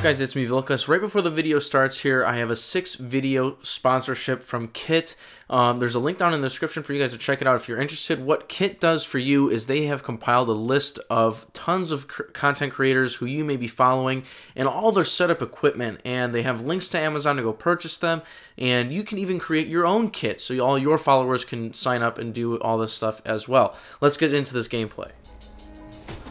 guys, it's me Vilkas. Right before the video starts here, I have a 6-video sponsorship from Kit. There's a link down in the description for you guys to check it out if you're interested. What Kit does for you is they have compiled a list of tons of content creators who you may be following and all their setup equipment, and they have links to Amazon to go purchase them, and you can even create your own kit so all your followers can sign up and do all this stuff as well. Let's get into this gameplay.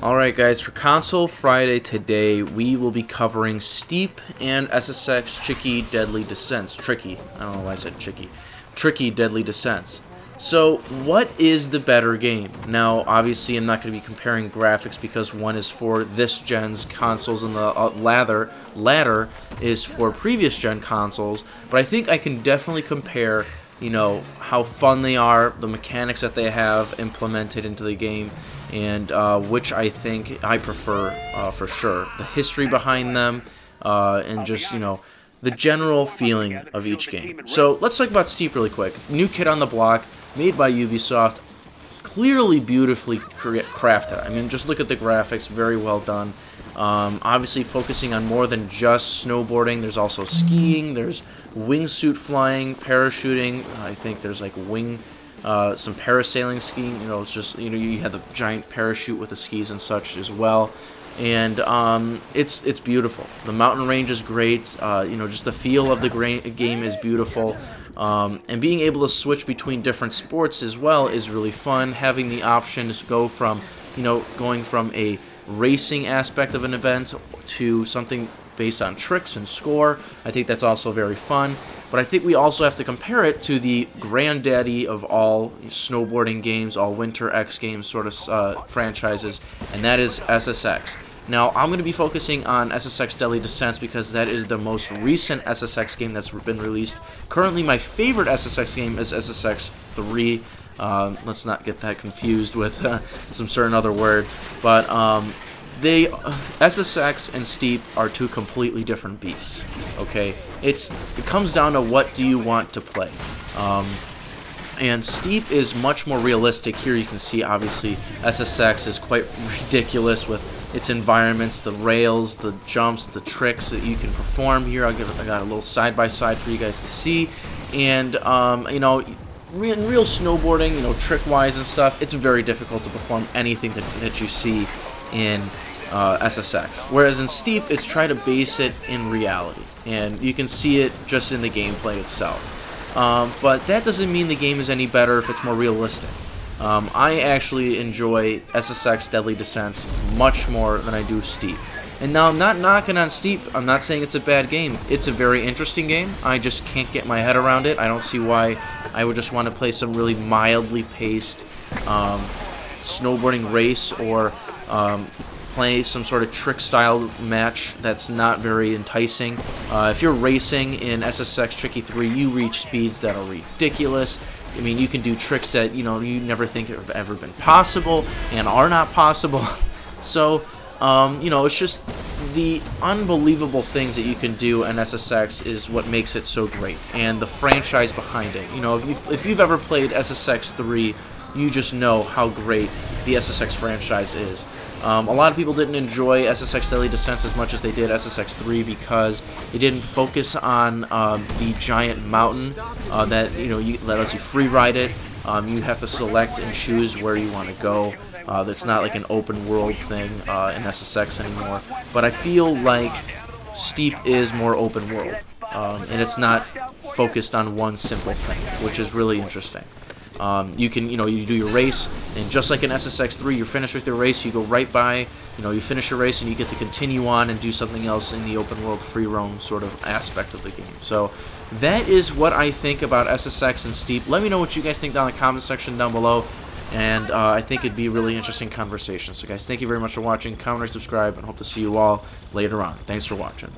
Alright guys, for Console Friday today, we will be covering Steep and SSX Tricky Deadly Descents. Tricky. I don't know why I said Chicky. Tricky Deadly Descents. So, what is the better game? Now, obviously, I'm not going to be comparing graphics because one is for this gen's consoles and the latter is for previous gen consoles, but I think I can definitely compare, you know, how fun they are, the mechanics that they have implemented into the game, and which I think I prefer for sure. The history behind them, and just, you know, the general feeling of each game. So let's talk about Steep really quick. New kid on the block, made by Ubisoft, clearly beautifully crafted. I mean, just look at the graphics, very well done. Obviously focusing on more than just snowboarding. There's also skiing, there's wingsuit flying, parachuting. I think there's like some parasailing skiing. You know, it's just, you know, you have the giant parachute with the skis and such as well. And it's beautiful. The mountain range is great. You know, just the feel of the game is beautiful. And being able to switch between different sports as well is really fun. Having the option to go from, you know, going from a racing aspect of an event to something based on tricks and score, I think that's also very fun. But I think we also have to compare it to the granddaddy of all snowboarding games, all Winter X games sort of franchises, and that is SSX. Now, I'm going to be focusing on SSX Deadly Descents because that is the most recent SSX game that's been released. Currently, my favorite SSX game is SSX 3. Let's not get that confused with some certain other word. But SSX and Steep are two completely different beasts. Okay, it comes down to what do you want to play. And Steep is much more realistic. Here you can see, obviously, SSX is quite ridiculous with its environments, the rails, the jumps, the tricks that you can perform here. I got a little side-by-side for you guys to see. And, you know, in real snowboarding, you know, trick-wise and stuff, it's very difficult to perform anything that you see in SSX. Whereas in Steep, it's try to base it in reality. And you can see it just in the gameplay itself. But that doesn't mean the game is any better if it's more realistic. I actually enjoy SSX Deadly Descents much more than I do Steep. And now, I'm not knocking on Steep. I'm not saying it's a bad game. It's a very interesting game. I just can't get my head around it. I don't see why I would just want to play some really mildly paced snowboarding race or play some sort of trick-style match that's not very enticing. If you're racing in SSX Tricky 3, you reach speeds that are ridiculous. I mean, you can do tricks that, you know, you never think have ever been possible and are not possible. So, you know, it's just the unbelievable things that you can do in SSX is what makes it so great, and the franchise behind it. You know, if you've ever played SSX 3, you just know how great the SSX franchise is. A lot of people didn't enjoy SSX Deadly Descents as much as they did SSX 3 because it didn't focus on the giant mountain that, you know, that lets you free ride it. You have to select and choose where you want to go. It's not like an open world thing in SSX anymore. But I feel like Steep is more open world, and it's not focused on one simple thing, which is really interesting. You can, you know, you do your race, and just like in SSX 3, you're finished with your race, you go right by, you know, you finish your race, and you get to continue on and do something else in the open world free roam sort of aspect of the game. So that is what I think about SSX and Steep. Let me know what you guys think down in the comment section down below, and I think it'd be a really interesting conversation. So guys, thank you very much for watching. Comment, subscribe, and hope to see you all later on. Thanks for watching.